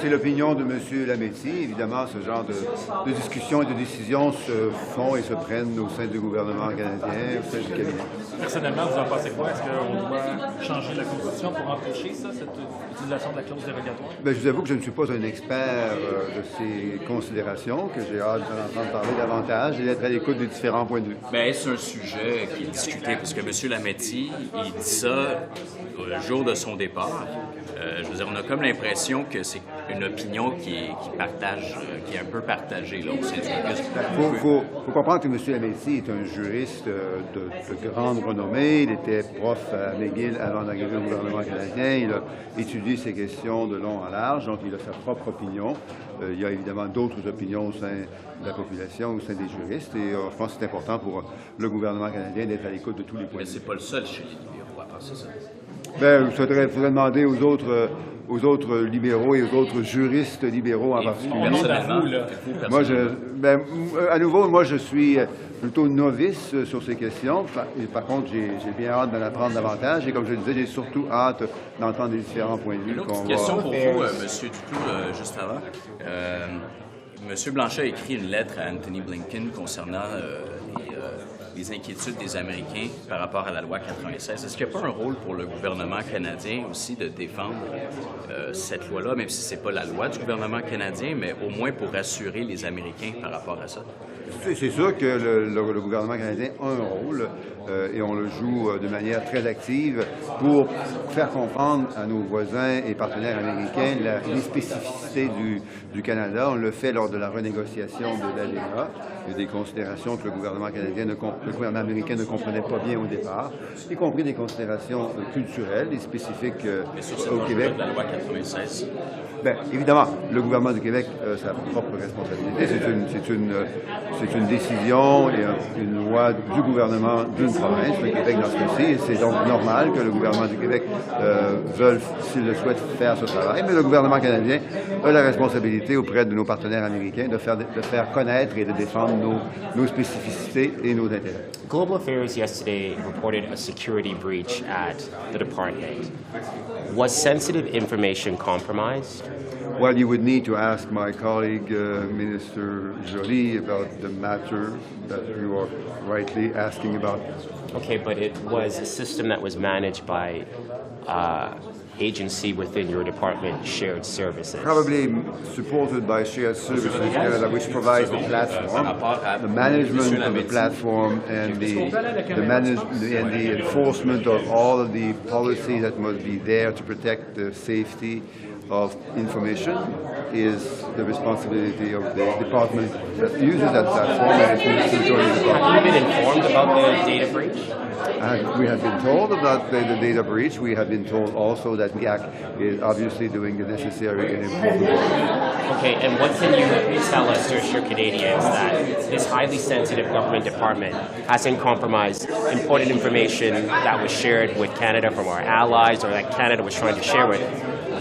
C'est l'opinion de M. Lametti. Évidemment, ce genre de discussions et de décisions se font et se prennent au sein du gouvernement canadien, au sein du cabinet. Personnellement, vous en pensez quoi? Est-ce qu'on doit changer la Constitution pour empêcher ça, cette utilisation de la clause dérogatoire? Bien, je vous avoue que je ne suis pas un expert de ces considérations, que j'ai hâte d'en entendre parler davantage et d'être à l'écoute des différents points de vue. Bien, c'est un sujet qui est discuté, parce que M. Lametti, il dit ça le jour de son départ. Je veux dire, on a comme l'impression que c'est une opinion qui est un peu partagée là, au sein du caucus. Il faut comprendre que M. Lametti est un juriste de grande renommée. Il était prof à McGill avant d'arriver au gouvernement canadien. Il a étudié ces questions de long en large, donc il a sa propre opinion. Il y a évidemment d'autres opinions au sein de la population, au sein des juristes, et je pense que c'est important pour le gouvernement canadien d'être à l'écoute de tous les points de vue. Mais c'est pas le seul chez les libéraux à penser ça. Bien, il faudrait demander aux autres libéraux et aux autres juristes libéraux en particulier. À nouveau, moi, je suis plutôt novice sur ces questions. Par contre, j'ai bien hâte d'en apprendre davantage. Et comme je le disais, j'ai surtout hâte d'entendre les différents points de vue. Une autre question pour vous, M. Duclos, juste avant. M. Blanchet a écrit une lettre à Anthony Blinken concernant les inquiétudes des Américains par rapport à la loi 96. Est-ce qu'il n'y a pas un rôle pour le gouvernement canadien aussi de défendre cette loi-là, même si ce n'est pas la loi du gouvernement canadien, mais au moins pour rassurer les Américains par rapport à ça? C'est sûr que le gouvernement canadien a un rôle et on le joue de manière très active pour faire comprendre à nos voisins et partenaires américains les spécificités du Canada. On le fait lors de la renégociation de l'ALEA. Il y a des considérations que le gouvernement américain ne comprenait pas bien au départ, y compris des considérations culturelles et spécifiques au Québec. La loi 96. Bien, évidemment, le gouvernement du Québec a sa propre responsabilité. C'est une décision et une loi du gouvernement d'une province, le Québec dans ce cas-ci, et c'est donc normal que le gouvernement du Québec veuille, s'il le souhaite, faire ce travail. Mais le gouvernement canadien a la responsabilité auprès de nos partenaires américains de faire connaître et de défendre nos spécificités et nos intérêts. Global Affairs yesterday reported a security breach at the department. Was sensitive information compromised? Well, you would need to ask my colleague, Minister Joly, about the matter that you are rightly asking about. Okay, but it was a system that was managed by agency within your department, Shared Services. Probably supported by Shared Services Canada, which provides the platform, the management of the platform, and the enforcement of all of the policies that must be there to protect the safety of information is the responsibility of the department that uses that platform. And it's Have you been informed about the data breach? We have been told about the data breach. We have been told also that GAC is obviously doing the necessary and important work. Okay, and what can you tell us to assure Canadians that this highly sensitive government department hasn't compromised important information that was shared with Canada from our allies or that Canada was trying to share with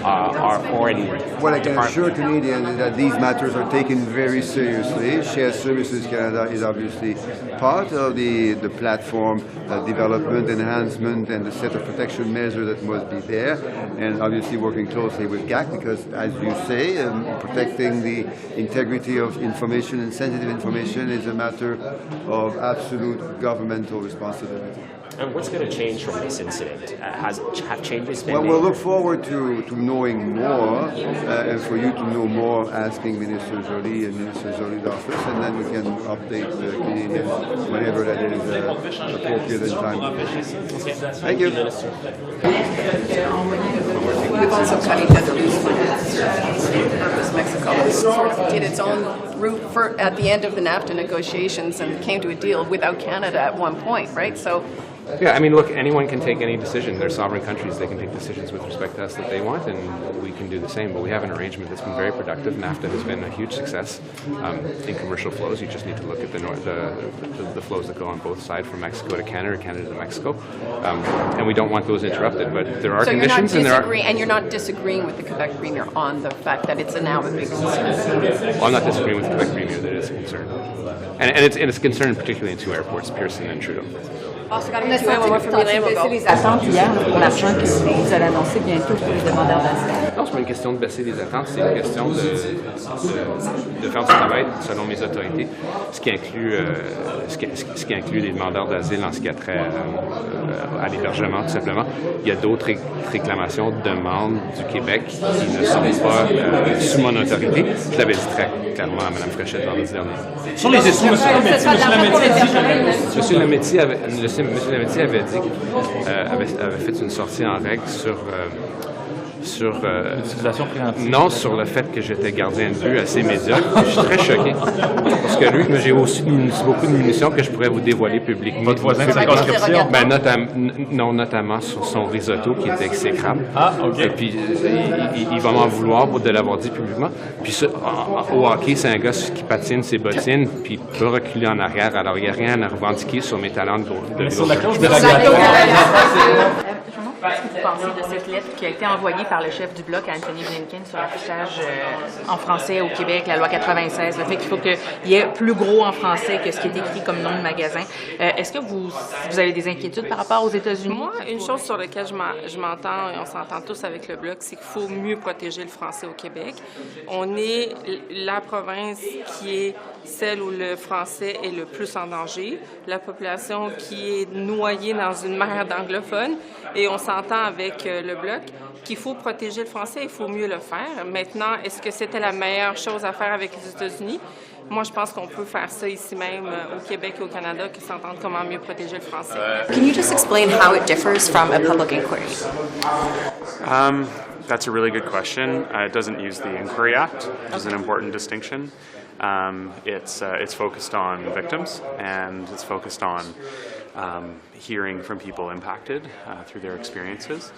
our foreign What I can assure Canadians is that these matters are taken very seriously. Shared Services Canada is obviously part of the platform development, enhancement, and the set of protection measures that must be there, and obviously working closely with GAC because, as you say, protecting the integrity of information and sensitive information is a matter of absolute governmental responsibility. And what's going to change from this incident? Have changes been Well, made? we'll look forward to knowing more, and for you to know more, asking Minister Joly and Minister Joly's office, and then we can update the Canadians whenever that is appropriate and time. Thank you. Mexico sort of did its own route at the end of the NAFTA negotiations and came to a deal without Canada at one point, right? So. Yeah, I mean, look, anyone can take any decision. They're sovereign countries. They can take decisions with respect to us that they want, and we can do the same. But we have an arrangement that's been very productive. NAFTA has been a huge success in commercial flows. You just need to look at the flows that go on both sides from Mexico to Canada or Canada to Mexico. And we don't want those interrupted. But there are conditions, and there are... And you're not disagreeing with the Quebec Premier on the fact that it's now a big concern? Well, I'm not disagreeing with the Quebec Premier that it's a concern. And it's a concern particularly in two airports, Pearson and Trudeau. On a senti baisser les attentes hier pour l'argent que vous allez annoncer bientôt pour les demandeurs d'asile. Non, c'est pas une question de baisser les attentes, c'est une question de faire du travail selon mes autorités, ce qui inclut les demandeurs d'asile en ce qui a trait à l'hébergement, tout simplement. Il y a d'autres réclamations, demandes du Québec qui ne sont pas sous mon autorité. Je l'avais dit très clairement à Mme Fréchette vendredi dernier. Sur les issues, M. Lametti avait dit, avait fait une sortie en règle sur l'utilisation préventive. Non, sur le fait que j'étais gardien de but assez médiocre. Je suis très choqué. Parce que lui, j'ai aussi beaucoup de munitions que je pourrais vous dévoiler publiquement. Votre voisin de circonscription? Notamment sur son risotto qui était exécrable. Ah, OK. Et puis, il va m'en vouloir de l'avoir dit publiquement. Puis au hockey, c'est un gars qui patine ses bottines, puis il peut reculer en arrière. Alors, il n'y a rien à revendiquer sur mes talents de Mais sur la clause dérogatoire. Qu'est-ce que vous pensez de cette lettre qui a été envoyée par le chef du Bloc, Anthony Blinken, sur l'affichage en français au Québec, la loi 96, le fait qu'il faut qu'il y ait plus gros en français que ce qui est écrit comme nom de magasin. Est-ce que vous avez des inquiétudes par rapport aux États-Unis? Moi, une chose sur laquelle je m'entends, et on s'entend tous avec le Bloc, c'est qu'il faut mieux protéger le français au Québec. On est la province qui est celle où le français est le plus en danger, la population qui est noyée dans une mer d'anglophones, et on s'entend avec le Bloc qu'il faut protéger le français, il faut mieux le faire. Maintenant, est-ce que c'était la meilleure chose à faire avec les États-Unis? Moi, je pense qu'on peut faire ça ici même au Québec et au Canada, qui s'entendent comment mieux protéger le français. Can you just explain how it differs from a public inquiry? That's a really good question. It doesn't use the Inquiry Act, which is an important distinction. It's focused on victims, and it's focused on hearing from people impacted through their experiences,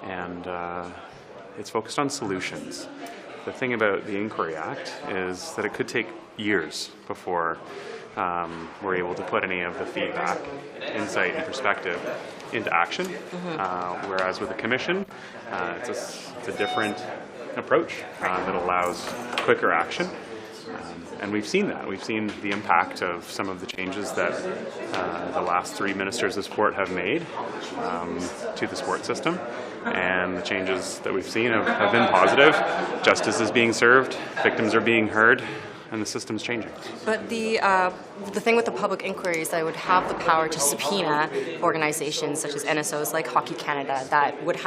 and it's focused on solutions. The thing about the Inquiry Act is that it could take years before we're able to put any of the feedback, insight, and perspective into action, whereas with the Commission, it's a different approach that allows quicker action. And we've seen that. We've seen the impact of some of the changes that the last 3 ministers of sport have made to the sport system. And the changes that we've seen have been positive. Justice is being served, victims are being heard, and the system's changing. But the thing with the public inquiry is that it would have the power to subpoena organizations such as NSOs like Hockey Canada that would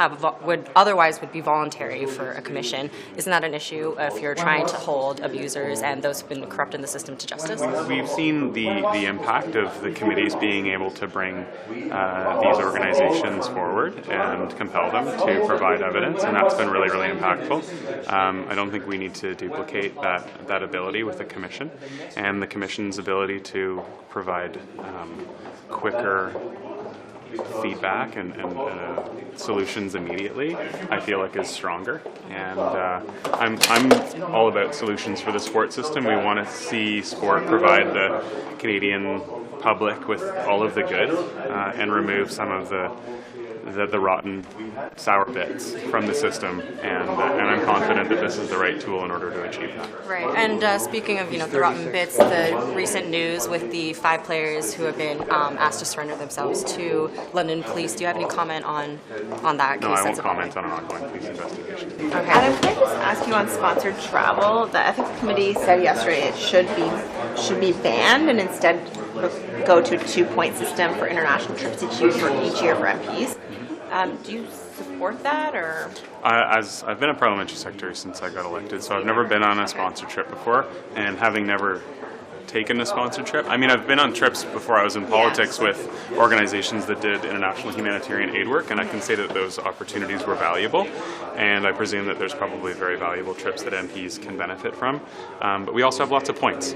otherwise be voluntary for a commission. Isn't that an issue if you're trying to hold abusers and those who've been corrupt in the system to justice? We've seen the impact of the committees being able to bring these organizations forward and compel them to provide evidence, and that's been really, really impactful. I don't think we need to duplicate that ability with the Commission, and the Commission's ability to provide quicker feedback and solutions immediately, I feel like is stronger. And I'm all about solutions for the sport system. We want to see sport provide the Canadian public with all of the good and remove some of the rotten, sour bits from the system, and I'm confident that this is the right tool in order to achieve that. Right, and speaking of the rotten bits, the recent news with the 5 players who have been asked to surrender themselves to London police. Do you have any comment on that case? No, I won't comment on an ongoing police investigation. Okay. Adam, can I just ask you on sponsored travel? The Ethics Committee said yesterday it should be banned and instead go to a 2-point system for international trips each year for MPs. Do you support that, or? As I've been a parliamentary secretary since I got elected, so I've never been on a sponsored trip before, and having never taken a sponsored trip. I mean, I've been on trips before I was in politics with organizations that did international humanitarian aid work, and I can say that those opportunities were valuable, and I presume that there's probably very valuable trips that MPs can benefit from. But we also have lots of points,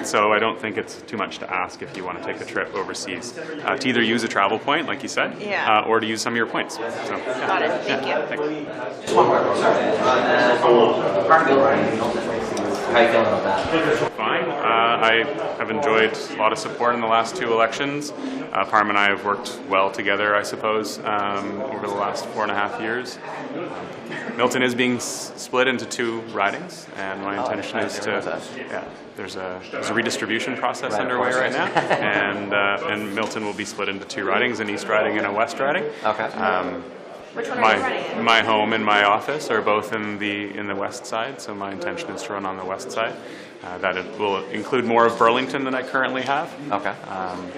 so I don't think it's too much to ask if you want to take a trip overseas to either use a travel point, like you said, or to use some of your points. So, yeah. Got it. Thank you. How you feeling about that? Fine. I have enjoyed a lot of support in the last 2 elections. Parm and I have worked well together, I suppose, over the last 4.5 years. Milton is being split into 2 ridings, and my intention is to, there's a redistribution process underway right now, and Milton will be split into 2 ridings, an East riding and a West riding. Okay. Which one are you running? My home and my office are both in the west side, so my intention is to run on the west side. That it will include more of Burlington than I currently have. Okay. And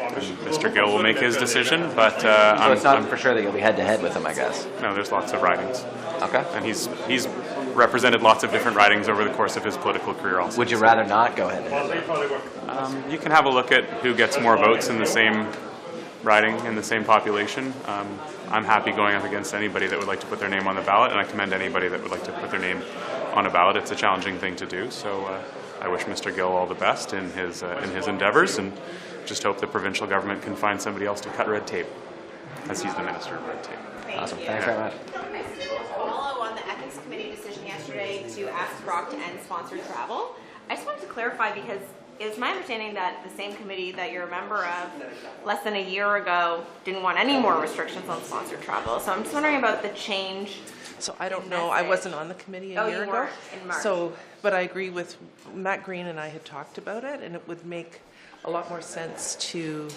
Mr. Gill will make his decision, but so it's not for sure that you'll be head-to-head with him, I guess. No, there's lots of ridings. Okay. And he's represented lots of different ridings over the course of his political career also. Would you rather not go head-to-head? You can have a look at who gets more votes in the same riding in the same population. I'm happy going up against anybody that would like to put their name on the ballot, and I commend anybody that would like to put their name on a ballot. It's a challenging thing to do, so I wish Mr. Gill all the best in his endeavors, and just hope the provincial government can find somebody else to cut red tape, as he's the Minister of Red Tape. Awesome. Thanks very much. Follow on the Ethics Committee decision yesterday to ask Brock to end sponsored travel. I just wanted to clarify, because it's my understanding that the same committee that you're a member of less than a year ago didn't want any more restrictions on sponsored travel. So I'm just wondering about the change. So I don't know. I wasn't on the committee a year ago. Weren't in March. So, but I agree with Matt Green, and I had talked about it, and it would make a lot more sense to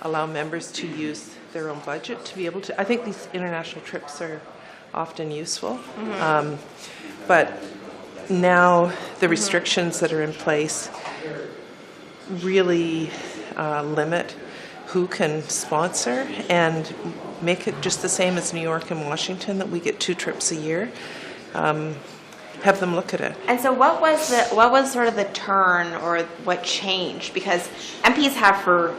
allow members to use their own budget to be able to. I think these international trips are often useful, but now the restrictions that are in place really limit who can sponsor and make it just the same as New York and Washington, that we get 2 trips a year. Have them look at it. And so what was sort of the turn, or what changed? Because MPs have for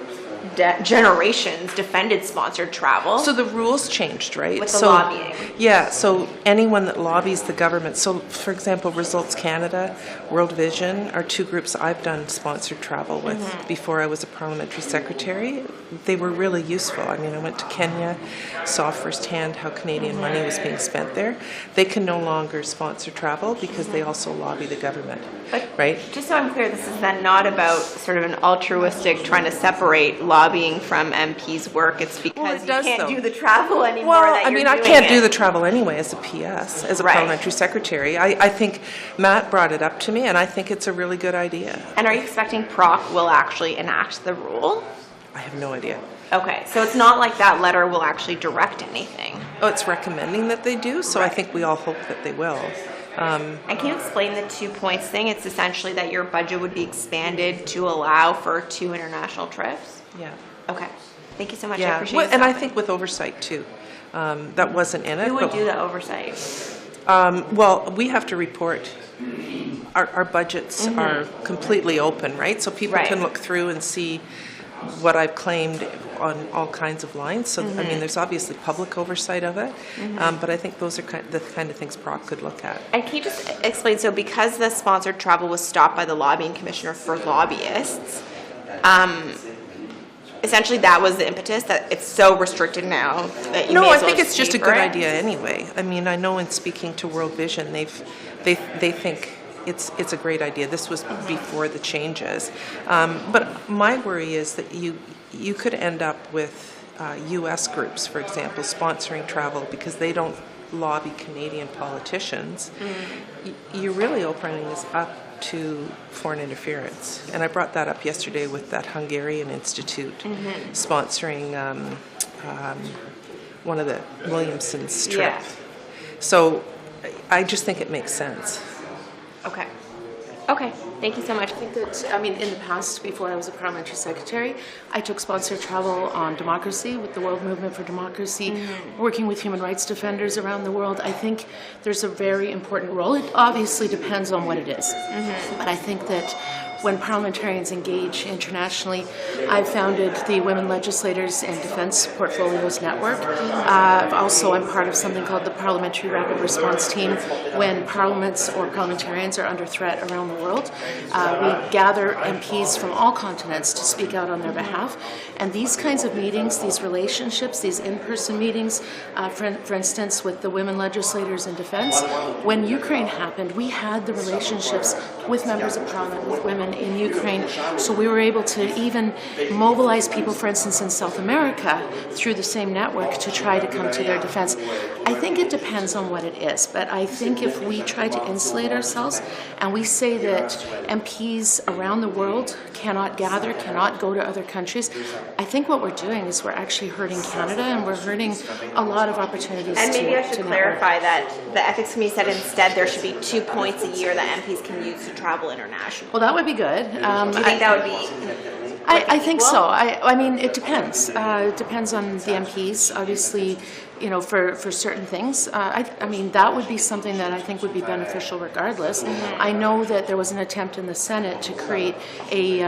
generations defended sponsored travel. So the rules changed, right? With the lobbying. Yeah, so anyone that lobbies the government, so for example, Results Canada, World Vision are 2 groups I've done sponsored travel with before I was a parliamentary secretary. They were really useful. I mean, I went to Kenya, saw firsthand how Canadian money was being spent there. They can no longer sponsor travel because they also lobby the government, right? Just so I'm clear, this is then not about sort of an altruistic trying to separate lobbying from MPs' work. It's because you can't do the travel anymore. Well, that I mean, I can't do the travel anyway as a PS, as a parliamentary secretary. I think Matt brought it up to me, and I think it's a really good idea. And are you expecting PROC will actually enact the rule? I have no idea. Okay, so it's not like that letter will actually direct anything. Oh, it's recommending that they do, so I think we all hope that they will. And can you explain the 2 points thing? It's essentially that your budget would be expanded to allow for 2 international trips? Yeah. Okay. Thank you so much. I Yeah, appreciate it. and I think with oversight too. That wasn't in it. Who would do the oversight? Well, we have to report. Our budgets are completely open, right? So people can look through and see what I've claimed on all kinds of lines. So, I mean, there's obviously public oversight of it, but I think those are the kind of things PROC could look at. And can you just explain, so because the sponsored travel was stopped by the lobbying commissioner for lobbyists, essentially that was the impetus, that it's so restricted now that you No, may I as well think it's just a pay good for it? idea anyway. I mean, I know in speaking to World Vision, they think it's a great idea. This was before the changes. But my worry is that you could end up with U.S. groups, for example, sponsoring travel because they don't lobby Canadian politicians. You're really opening this up to foreign interference. And I brought that up yesterday with that Hungarian Institute sponsoring one of the Williamson's trip. Yeah. So I just think it makes sense. Okay. Okay, thank you so much. I think that, I mean, in the past, before I was a parliamentary secretary, I took sponsored travel on democracy with the World Movement for Democracy, working with human rights defenders around the world. I think there's a very important role. It obviously depends on what it is. But I think that when parliamentarians engage internationally, I've founded the Women Legislators and Defense Portfolios Network. Also, I'm part of something called the Parliamentary Rapid Response Team. When parliaments or parliamentarians are under threat around the world, we gather MPs from all continents to speak out on their behalf. And these kinds of meetings, these relationships, these in-person meetings, for instance, with the Women Legislators in Defense, when Ukraine happened, we had the relationships with members of parliament, with women in Ukraine, so we were able to even mobilize people, for instance, in South America through the same network to try to come to their defense. I think it depends on what it is, but I think if we try to insulate ourselves and we say that MPs around the world cannot gather, cannot go to other countries, I think what we're doing is we're actually hurting Canada and we're hurting a lot of opportunities. And maybe I should to clarify that the ethics committee said instead there should be 2 points a year that MPs can use to travel internationally. Well, that would be good. Do you think that would be? I think so. I mean, it depends. It depends on the MPs, obviously, you know, for certain things. I mean, that would be something that I think would be beneficial regardless. I know that there was an attempt in the Senate to create a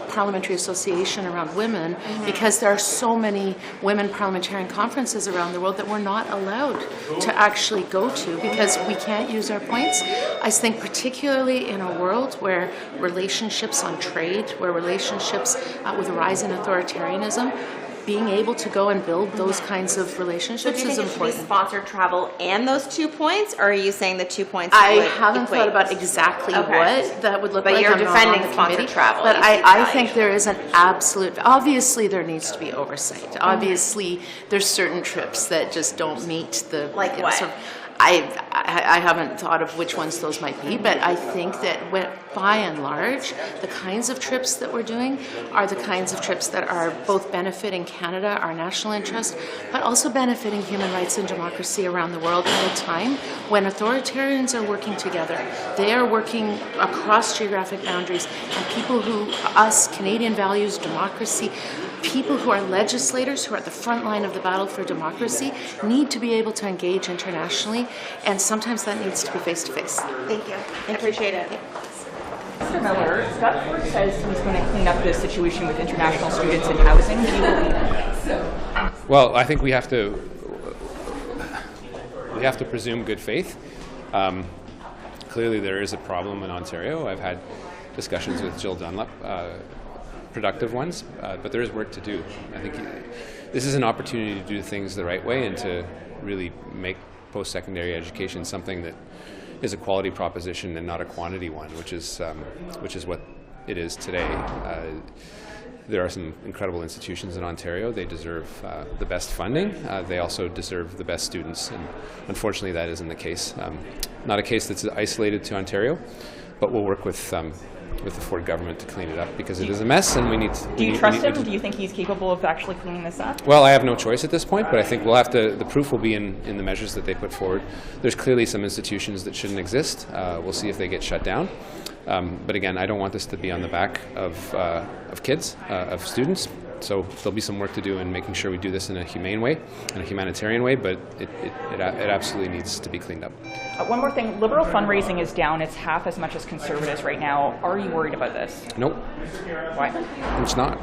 parliamentary association around women because there are so many women parliamentarian conferences around the world that we're not allowed to actually go to because we can't use our points. I think particularly in a world where relationships on trade, where relationships with a rise in authoritarianism, being able to go and build those kinds of relationships is important. Do you think it should be sponsored travel and those 2 points, or are you saying the 2 points I would haven't equate? thought about exactly what that would look but like. But you're I'm not defending on the sponsored committee. travel. But I think there is an absolute, obviously there needs to be oversight. Obviously there's certain trips that just don't meet the... Like what? I haven't thought of which ones those might be, but I think that by and large, the kinds of trips that we're doing are the kinds of trips that are both benefiting Canada, our national interest, but also benefiting human rights and democracy around the world at a time when authoritarians are working together. They are working across geographic boundaries, and people who, us, Canadian values, democracy, people who are legislators, who are at the front line of the battle for democracy, need to be able to engage internationally, and sometimes that needs to be face-to-face. Thank you. I appreciate it. Mr. Miller, Scott Ford says he's going to clean up the situation with international students in housing. Do you believe that? Well, I think we have to presume good faith. Clearly, there is a problem in Ontario. I've had discussions with Jill Dunlop, productive ones, but there is work to do. I think this is an opportunity to do things the right way and to really make post-secondary education something that is a quality proposition and not a quantity one, which is what it is today. There are some incredible institutions in Ontario. They deserve the best funding. They also deserve the best students, and unfortunately that isn't the case. Not a case that's isolated to Ontario, but we'll work with the Ford government to clean it up, because it is a mess and we need to... Do you trust him? Do you think he's capable of actually cleaning this up? Well, I have no choice at this point, but I think we'll have to, the proof will be in the measures that they put forward. There's clearly some institutions that shouldn't exist. We'll see if they get shut down. But again, I don't want this to be on the back of kids, of students. So there'll be some work to do in making sure we do this in a humane way, in a humanitarian way, but it absolutely needs to be cleaned up. One more thing, Liberal fundraising is down. It's half as much as Conservatives right now. Are you worried about this? Nope. Why? It's not.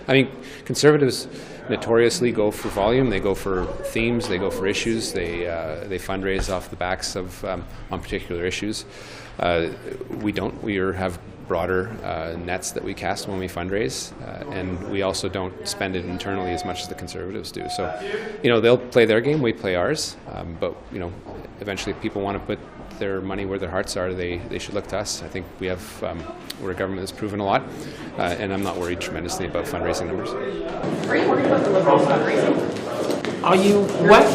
I mean, Conservatives notoriously go for volume. They go for themes. They go for issues. They fundraise off the backs of on particular issues. We don't. We have broader nets that we cast when we fundraise, and we also don't spend it internally as much as the Conservatives do. So, they'll play their game, we play ours, but, eventually if people want to put their money where their hearts are, they should look to us. I think we're a government that's proven a lot, and I'm not worried tremendously about fundraising numbers. Are you worried about the Liberals fundraising? Are you what?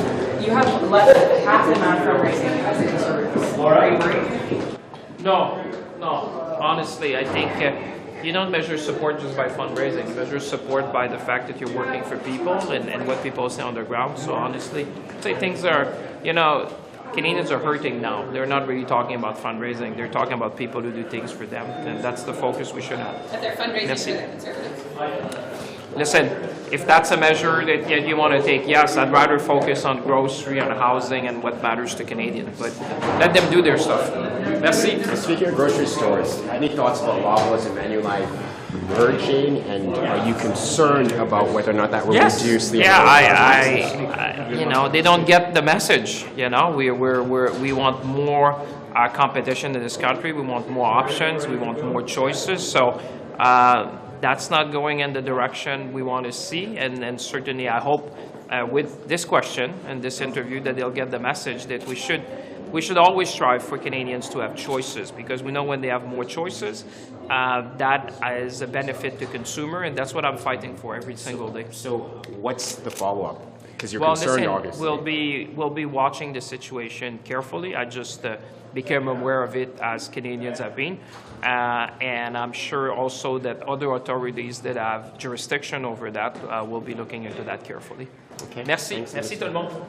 You have less half the amount of fundraising as the Conservatives. Are you worried? No. Honestly, I think you don't measure support just by fundraising. You measure support by the fact that you're working for people and what people say on the ground. So honestly, I'd say things are, Canadians are hurting now. They're not really talking about fundraising. They're talking about people who do things for them. And that's the focus we should have. But they're fundraising for the Conservatives. Listen, if that's a measure that you want to take, yes, I'd rather focus on grocery, on housing, and what matters to Canadians. But let them do their stuff. Merci. Speaking of grocery stores, any thoughts about Loblaws and Manulai merging, and are you concerned about whether or not that will reduce the... they don't get the message. We want more competition in this country. We want more options. We want more choices. So that's not going in the direction we want to see. And certainly, I hope with this question and this interview that they'll get the message that we should always strive for Canadians to have choices, because we know when they have more choices, that is a benefit to consumer, and that's what I'm fighting for every single day. So what's the follow-up? Because you're concerned, obviously. We'll be watching the situation carefully. I just became aware of it as Canadians have been, and I'm sure also that other authorities that have jurisdiction over that will be looking into that carefully. Okay. Merci tout le monde.